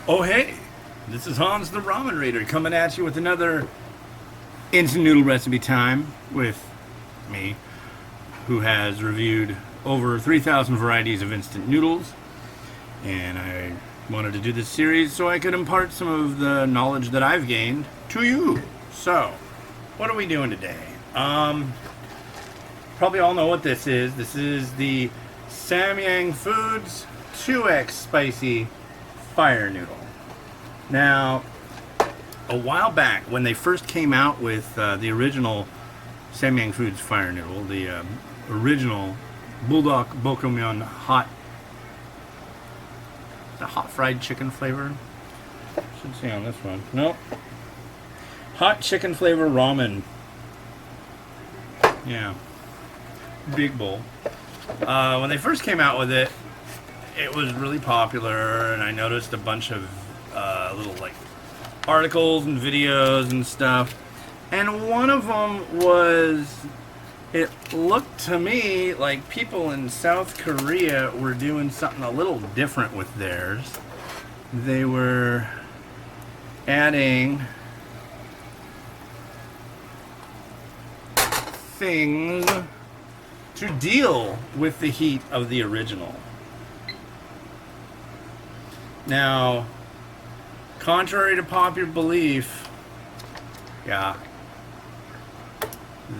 Oh hey, this is Hans the Ramen Rater coming at you with another instant noodle recipe time with me, who has reviewed over 3,000 varieties of instant noodles. And I wanted to do this series so I could impart some of the knowledge that I've gained to you. So, what are we doing today? Probably all know what this is. This is the Samyang Foods 2X Spicy Fire Noodle. Now, a while back, when they first came out with the original Samyang Foods Fire Noodle, the original Buldak Bokkeummyun hot fried chicken flavor. Should see on this one. Nope. Hot chicken flavor ramen. Yeah. Big bowl. When they first came out with it, it was really popular, and I noticed a bunch of little like articles and videos and stuff. And one of them was, it looked to me like people in South Korea were doing something a little different with theirs. They were adding things to deal with the heat of the original. Now, contrary to popular belief, yeah,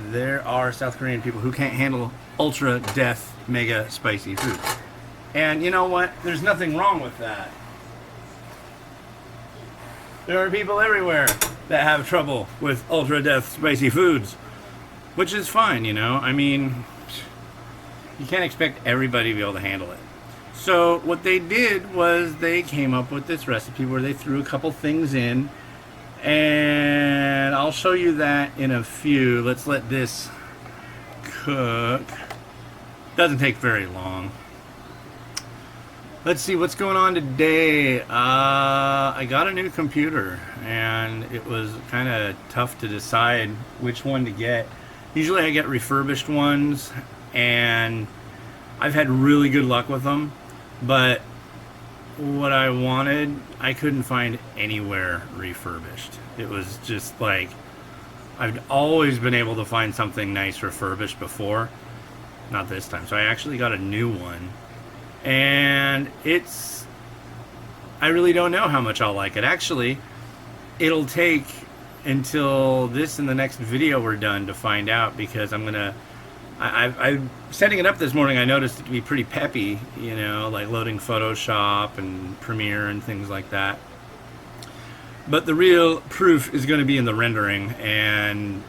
there are South Korean people who can't handle ultra death mega spicy food. And you know what? There's nothing wrong with that. There are people everywhere that have trouble with ultra death spicy foods, which is fine, you know? I mean, you can't expect everybody to be able to handle it. So what they did was they came up with this recipe where they threw a couple things in, and I'll show you that in a few. Let's let this cook. Doesn't take very long. Let's see what's going on today. I got a new computer, and it was kind of tough to decide which one to get. Usually I get refurbished ones, and I've had really good luck with them. But what I wanted, I couldn't find anywhere refurbished. It was just like, I've always been able to find something nice refurbished before. Not this time. So I actually got a new one. And I really don't know how much I'll like it. Actually, it'll take until this and the next video we're done to find out, because I'm setting it up this morning. I noticed it to be pretty peppy, you know, like loading Photoshop and Premiere and things like that. But the real proof is going to be in the rendering, and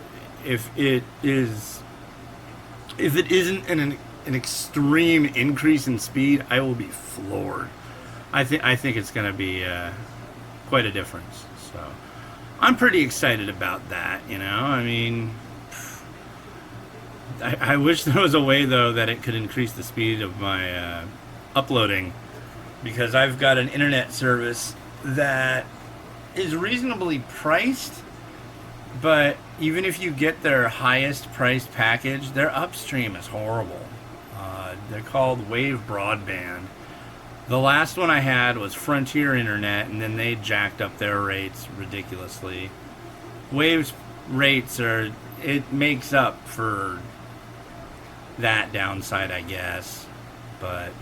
if it isn't an extreme increase in speed, I will be floored. I think it's going to be quite a difference. So I'm pretty excited about that, you know. I mean, I wish there was a way, though, that it could increase the speed of my uploading, because I've got an internet service that is reasonably priced, but even if you get their highest priced package, their upstream is horrible. They're called Wave Broadband. The last one I had was Frontier Internet, and then they jacked up their rates ridiculously. Wave's rates it makes up for that downside, I guess. But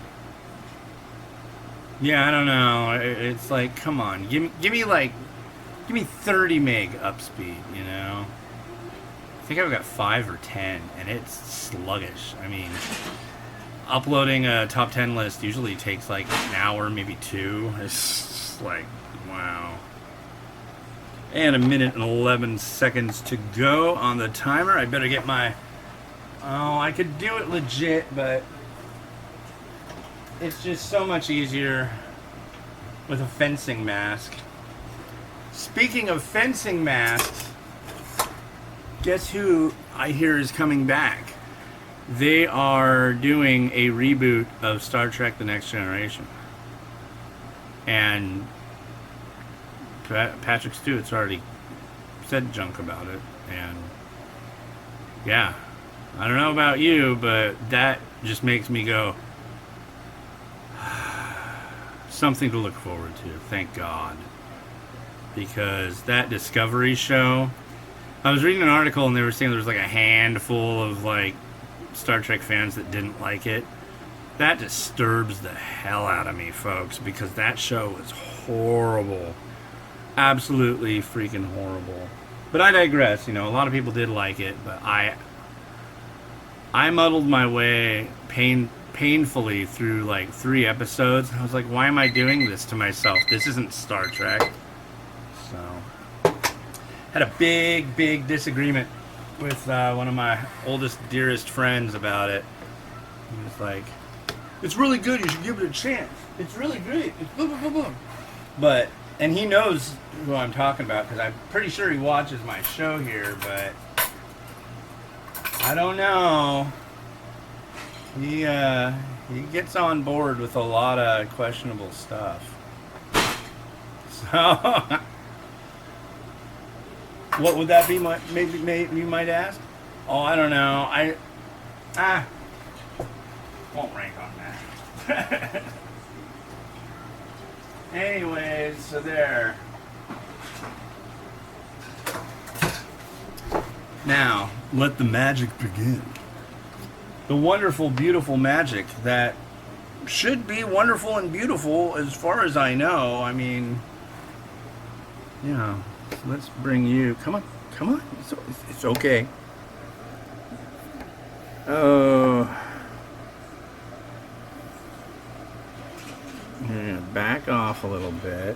yeah, I don't know. It's like, come on, give me 30 meg up speed, you know. I think I've got 5 or 10, and it's sluggish. I mean, uploading a top 10 list usually takes like an hour, maybe 2. It's just like, wow. And 1 minute and 11 seconds to go on the timer. I better get my... Oh, I could do it legit, but it's just so much easier with a fencing mask. Speaking of fencing masks, guess who I hear is coming back? They are doing a reboot of Star Trek The Next Generation. And Patrick Stewart's already said junk about it. And yeah, I don't know about you, but that just makes me go, something to look forward to. Thank God. Because that Discovery show, I was reading an article and they were saying there was like a handful of like Star Trek fans that didn't like it. That disturbs the hell out of me, folks, because that show was horrible. Absolutely freaking horrible. But I digress. You know, a lot of people did like it, but I muddled my way painfully through like 3 episodes. I was like, why am I doing this to myself? This isn't Star Trek. So, had a big disagreement with one of my oldest, dearest friends about it. He was like, it's really good, you should give it a chance. It's really great. It's blah, blah, blah, blah. But, and he knows who I'm talking about, because I'm pretty sure he watches my show here, but I don't know. He gets on board with a lot of questionable stuff. So, what would that be? Maybe you might ask. Oh, I don't know. Won't rank on that. Anyways, so there. Now, let the magic begin. The wonderful, beautiful magic that should be wonderful and beautiful as far as I know. I mean, yeah. Let's bring you. Come on. It's okay. Oh. Yeah, back off a little bit.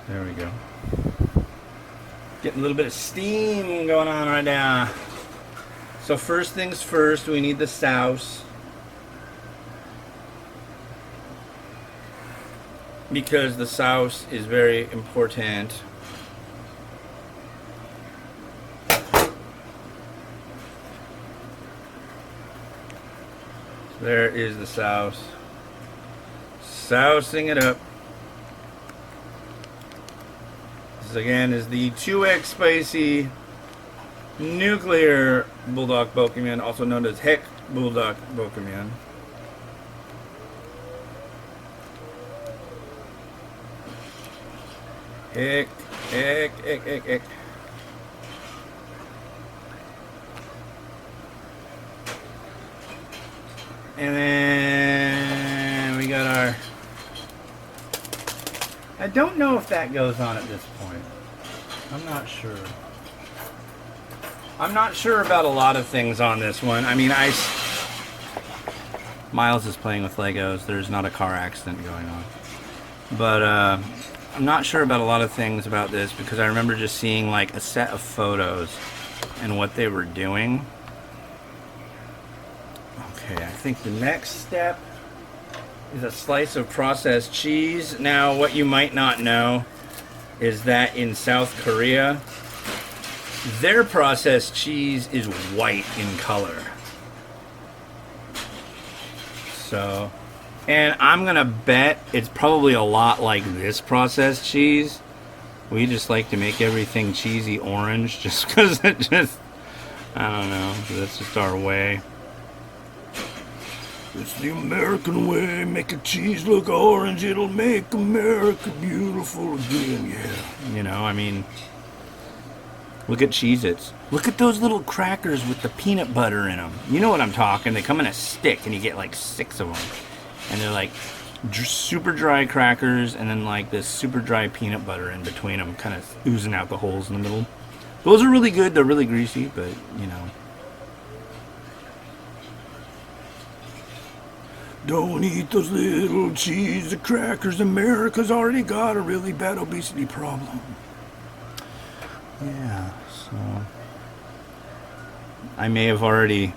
There we go. Getting a little bit of steam going on right now. So first things first, we need the sauce. Because the sauce is very important. There is the sauce. Sousing it up. This again is the 2x spicy nuclear Buldak Bokkeummyun, also known as Hek Buldak Bokkeummyun. Hek. And then we got our... I don't know if that goes on at this point. I'm not sure. I'm not sure about a lot of things on this one. I mean, Miles is playing with Legos. There's not a car accident going on. But, I'm not sure about a lot of things about this because I remember just seeing like a set of photos and what they were doing. Okay, I think the next step is a slice of processed cheese. Now, what you might not know is that in South Korea, their processed cheese is white in color. So... and I'm gonna bet it's probably a lot like this processed cheese. We just like to make everything cheesy orange just because it just, I don't know, that's just our way. It's the American way, make a cheese look orange, it'll make America beautiful again, yeah. You know, I mean, look at Cheez-Its. Look at those little crackers with the peanut butter in them. You know what I'm talking, they come in a stick and you get like 6 of them. And they're like super dry crackers and then like this super dry peanut butter in between them, kind of oozing out the holes in the middle. Those are really good. They're really greasy, but you know. Don't eat those little cheese crackers. America's already got a really bad obesity problem. Yeah, so I may have already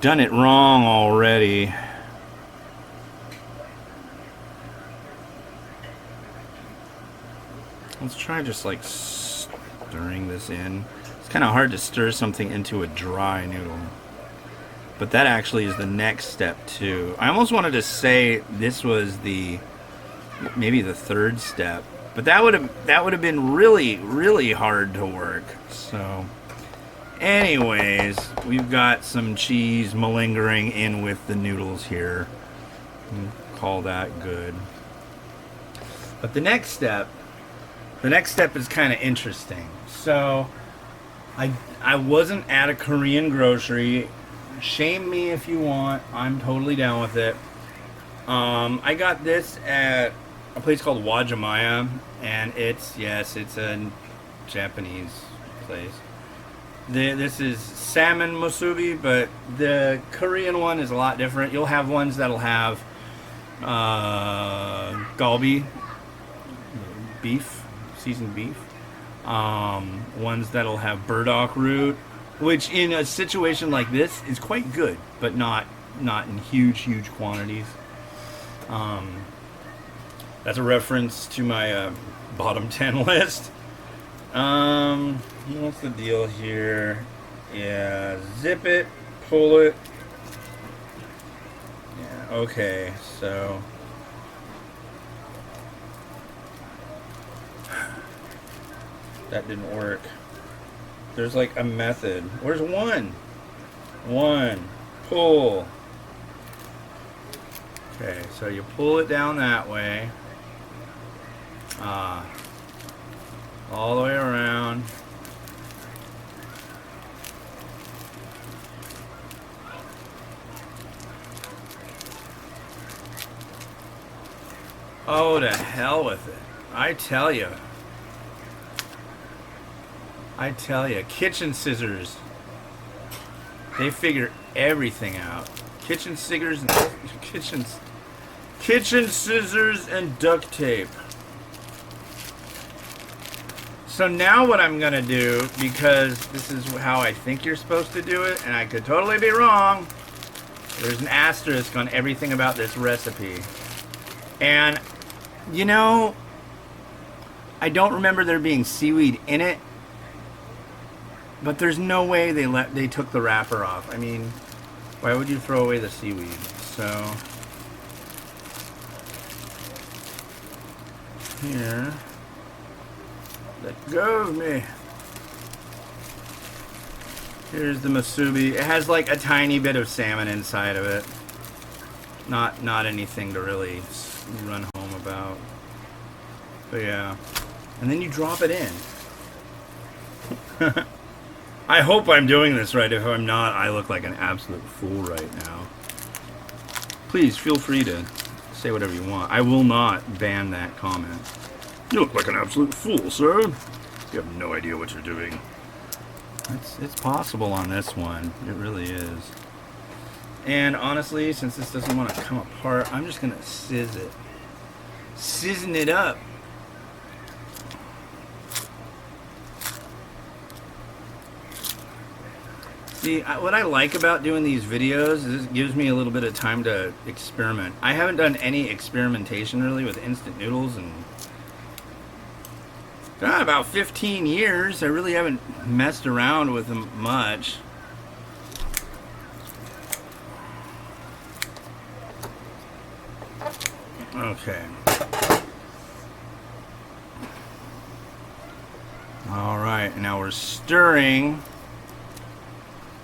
done it wrong already. Let's try just like stirring this in. It's kind of hard to stir something into a dry noodle. But that actually is the next step too. I almost wanted to say this was maybe the 3rd step, but that would have been really hard to work. So Anyways, we've got some cheese malingering in with the noodles here. Call that good. But the next step is kind of interesting. So, I wasn't at a Korean grocery. Shame me if you want. I'm totally down with it. I got this at a place called Wajimaya, and it's a Japanese place. This is salmon musubi, but the Korean one is a lot different. You'll have ones that'll have galbi, beef, seasoned beef. Ones that'll have burdock root, which in a situation like this is quite good, but not in huge quantities. That's a reference to my bottom 10 list. What's the deal here? Yeah, zip it, pull it. Yeah, okay, so that didn't work. There's like a method. Where's one? One, pull. Okay, so you pull it down that way. All the way around. Oh, to hell with it. I tell you, kitchen scissors. They figure everything out. Kitchen scissors and duct tape. So now what I'm gonna do, because this is how I think you're supposed to do it, and I could totally be wrong. There's an asterisk on everything about this recipe. And, you know, I don't remember there being seaweed in it, but there's no way they took the wrapper off. I mean, why would you throw away the seaweed? So, here, let go of me. Here's the musubi. It has like a tiny bit of salmon inside of it. Not anything to really run home about. But yeah. And then you drop it in. I hope I'm doing this right. If I'm not, I look like an absolute fool right now. Please feel free to say whatever you want. I will not ban that comment. You look like an absolute fool, sir. You have no idea what you're doing. It's possible on this one. It really is. And honestly, since this doesn't want to come apart, I'm just going to season it up. See, what I like about doing these videos is it gives me a little bit of time to experiment. I haven't done any experimentation really with instant noodles in about 15 years. I really haven't messed around with them much. Okay. All right, now we're stirring.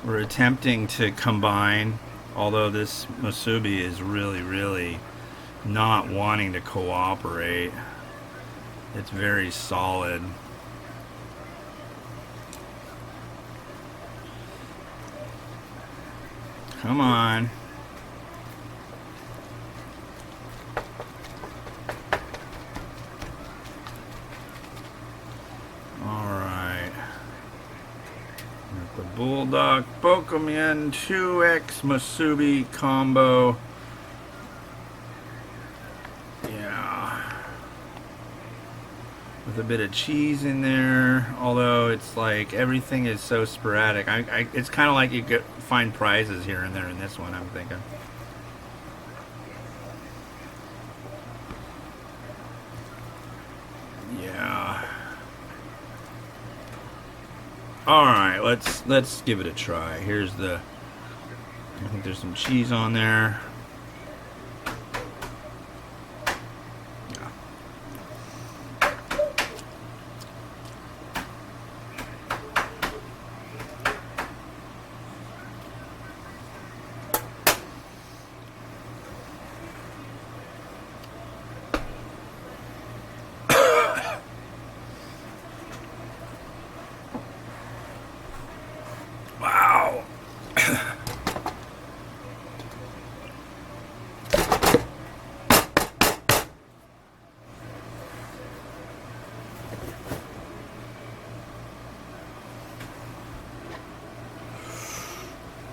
We're attempting to combine, although this musubi is really not wanting to cooperate. It's very solid. Come on. Buldak Bokkeummyun 2X musubi combo. Yeah. With a bit of cheese in there. Although it's like everything is so sporadic. It's kind of like you could find prizes here and there in this one, I'm thinking. Yeah. All right, let's give it a try. Here's I think there's some cheese on there. Yeah.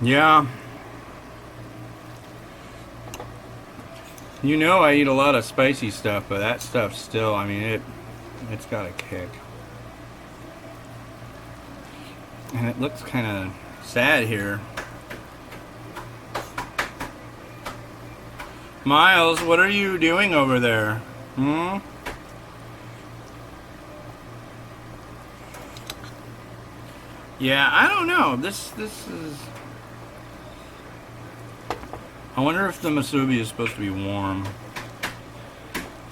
Yeah. You know I eat a lot of spicy stuff, but that stuff still, I mean, it's got a kick. And it looks kind of sad here. Miles, what are you doing over there? Hmm? Yeah, I don't know. This is... I wonder if the musubi is supposed to be warm.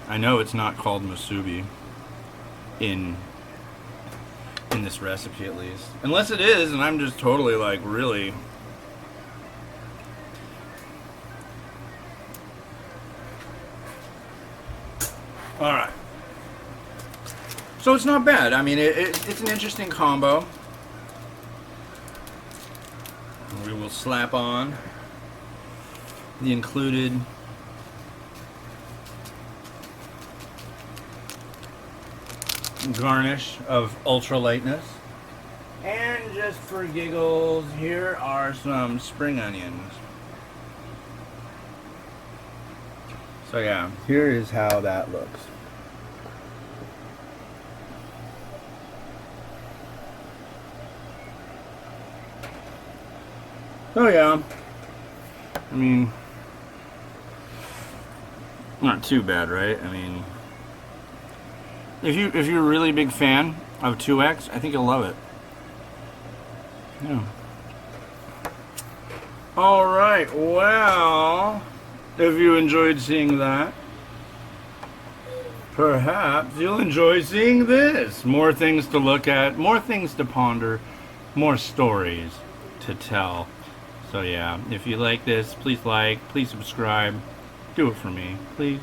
I know it's not called musubi in this recipe, at least. Unless it is, and I'm just totally like, really... Alright. So it's not bad. I mean, it's an interesting combo. We will slap on the included garnish of ultra lightness. And just for giggles, here are some spring onions. So yeah, here is how that looks. Oh yeah, I mean, not too bad, right? I mean, if you're a really big fan of 2X, I think you'll love it. Yeah. All right. Well, if you enjoyed seeing that, perhaps you'll enjoy seeing this. More things to look at, more things to ponder, more stories to tell. So yeah, if you like this, please like, please subscribe. Do it for me, please.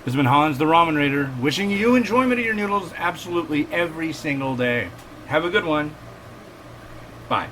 This has been Hans the Ramen Rater, wishing you enjoyment of your noodles absolutely every single day. Have a good one. Bye.